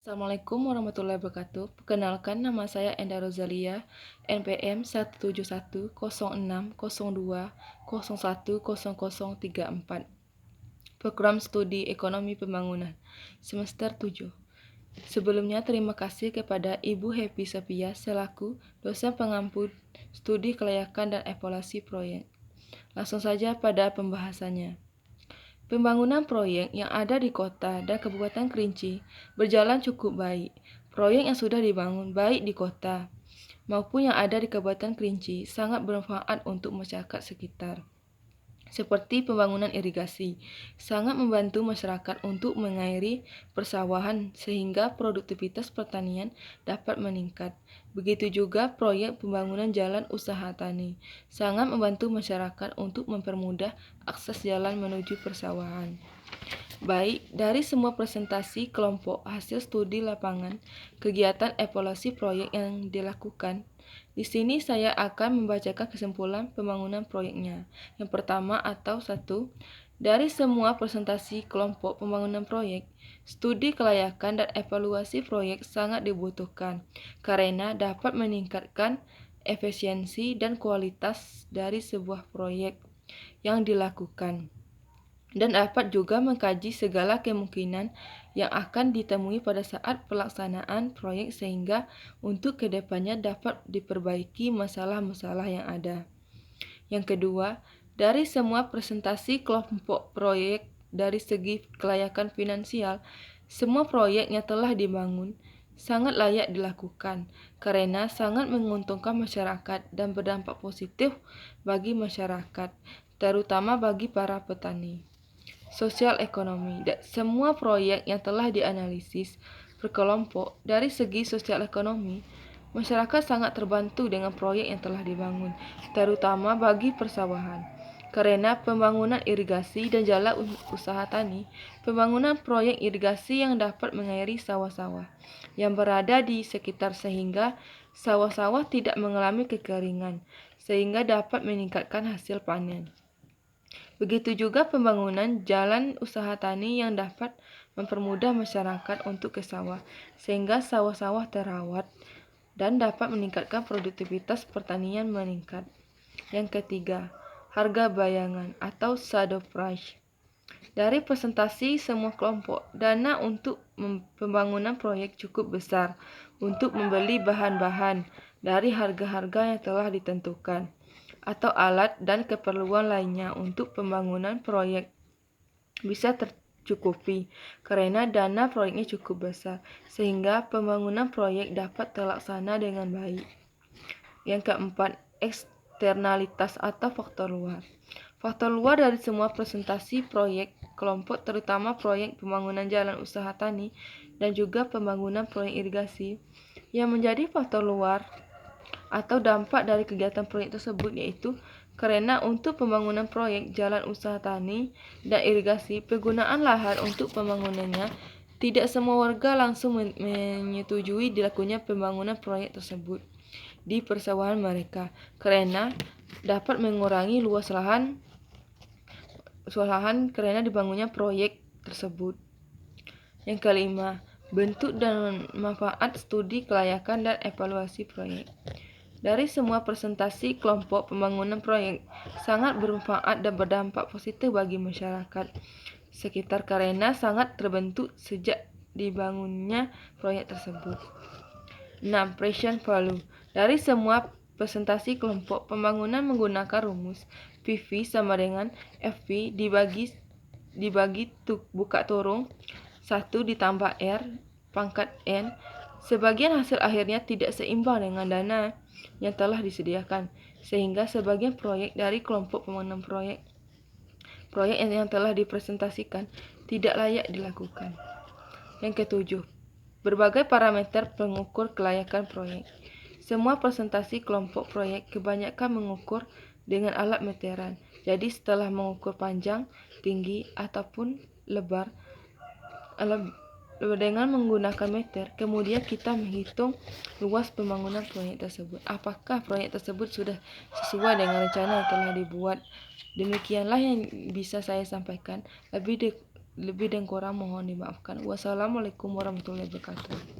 Assalamualaikum warahmatullahi wabarakatuh. Perkenalkan, nama saya Enda Rozalia, NPM 1710602010034. Program Studi Ekonomi Pembangunan, semester 7. Sebelumnya terima kasih kepada Ibu Happy Sepia selaku dosen pengampu studi kelayakan dan evaluasi proyek. Langsung saja pada pembahasannya. Pembangunan proyek yang ada di kota dan Kabupaten Kerinci berjalan cukup baik. Proyek yang sudah dibangun baik di kota maupun yang ada di Kabupaten Kerinci sangat bermanfaat untuk masyarakat sekitar. Seperti pembangunan irigasi, sangat membantu masyarakat untuk mengairi persawahan sehingga produktivitas pertanian dapat meningkat. Begitu juga proyek pembangunan jalan usaha tani, sangat membantu masyarakat untuk mempermudah akses jalan menuju persawahan. Baik, dari semua presentasi kelompok hasil studi lapangan, kegiatan evaluasi proyek yang dilakukan, di sini saya akan membacakan kesimpulan pembangunan proyeknya. Yang pertama atau 1, dari semua presentasi kelompok pembangunan proyek, studi kelayakan dan evaluasi proyek sangat dibutuhkan karena dapat meningkatkan efisiensi dan kualitas dari sebuah proyek yang dilakukan dan dapat juga mengkaji segala kemungkinan yang akan ditemui pada saat pelaksanaan proyek sehingga untuk kedepannya dapat diperbaiki masalah-masalah yang ada. Yang kedua, dari semua presentasi kelompok proyek dari segi kelayakan finansial, semua proyek yang telah dibangun sangat layak dilakukan karena sangat menguntungkan masyarakat dan berdampak positif bagi masyarakat, terutama bagi para petani. Sosial ekonomi. Semua proyek yang telah dianalisis berkelompok dari segi sosial ekonomi, masyarakat sangat terbantu dengan proyek yang telah dibangun, terutama bagi persawahan. Karena pembangunan irigasi dan jalan usaha tani, pembangunan proyek irigasi yang dapat mengairi sawah-sawah yang berada di sekitar sehingga sawah-sawah tidak mengalami kekeringan, sehingga dapat meningkatkan hasil panen. Begitu juga pembangunan jalan usaha tani yang dapat mempermudah masyarakat untuk ke sawah, sehingga sawah-sawah terawat dan dapat meningkatkan produktivitas pertanian meningkat. Yang ketiga, harga bayangan atau shadow price. Dari presentasi semua kelompok, dana untuk pembangunan proyek cukup besar untuk membeli bahan-bahan dari harga-harga yang telah ditentukan atau alat dan keperluan lainnya untuk pembangunan proyek bisa tercukupi karena dana proyeknya cukup besar sehingga pembangunan proyek dapat terlaksana dengan baik. Yang keempat, eksternalitas atau faktor luar. Faktor luar dari semua presentasi proyek kelompok terutama proyek pembangunan jalan usaha tani dan juga pembangunan proyek irigasi yang menjadi faktor luar atau dampak dari kegiatan proyek tersebut yaitu karena untuk pembangunan proyek jalan usaha tani dan irigasi, penggunaan lahan untuk pembangunannya tidak semua warga langsung menyetujui dilakukannya pembangunan proyek tersebut di persawahan mereka karena dapat mengurangi luas lahan karena dibangunnya proyek tersebut. Yang kelima, bentuk dan manfaat studi kelayakan dan evaluasi proyek. Dari semua presentasi kelompok pembangunan proyek sangat bermanfaat dan berdampak positif bagi masyarakat sekitar karena sangat terbentuk sejak dibangunnya proyek tersebut. 6. Present value. Dari semua presentasi kelompok pembangunan menggunakan rumus PV sama dengan FV dibagi buka turung 1 ditambah R pangkat N. Sebagian hasil akhirnya tidak seimbang dengan dana yang telah disediakan, sehingga sebagian proyek dari kelompok pembangunan proyek yang telah dipresentasikan tidak layak dilakukan. Yang ketujuh, berbagai parameter pengukur kelayakan proyek. Semua presentasi kelompok proyek kebanyakan mengukur dengan alat meteran. Jadi setelah mengukur panjang, tinggi, ataupun lebar dengan menggunakan meter, kemudian kita menghitung luas pembangunan proyek tersebut. Apakah proyek tersebut sudah sesuai dengan rencana yang telah dibuat? Demikianlah yang bisa saya sampaikan. lebih dan kurang mohon dimaafkan. Wassalamualaikum warahmatullahi wabarakatuh.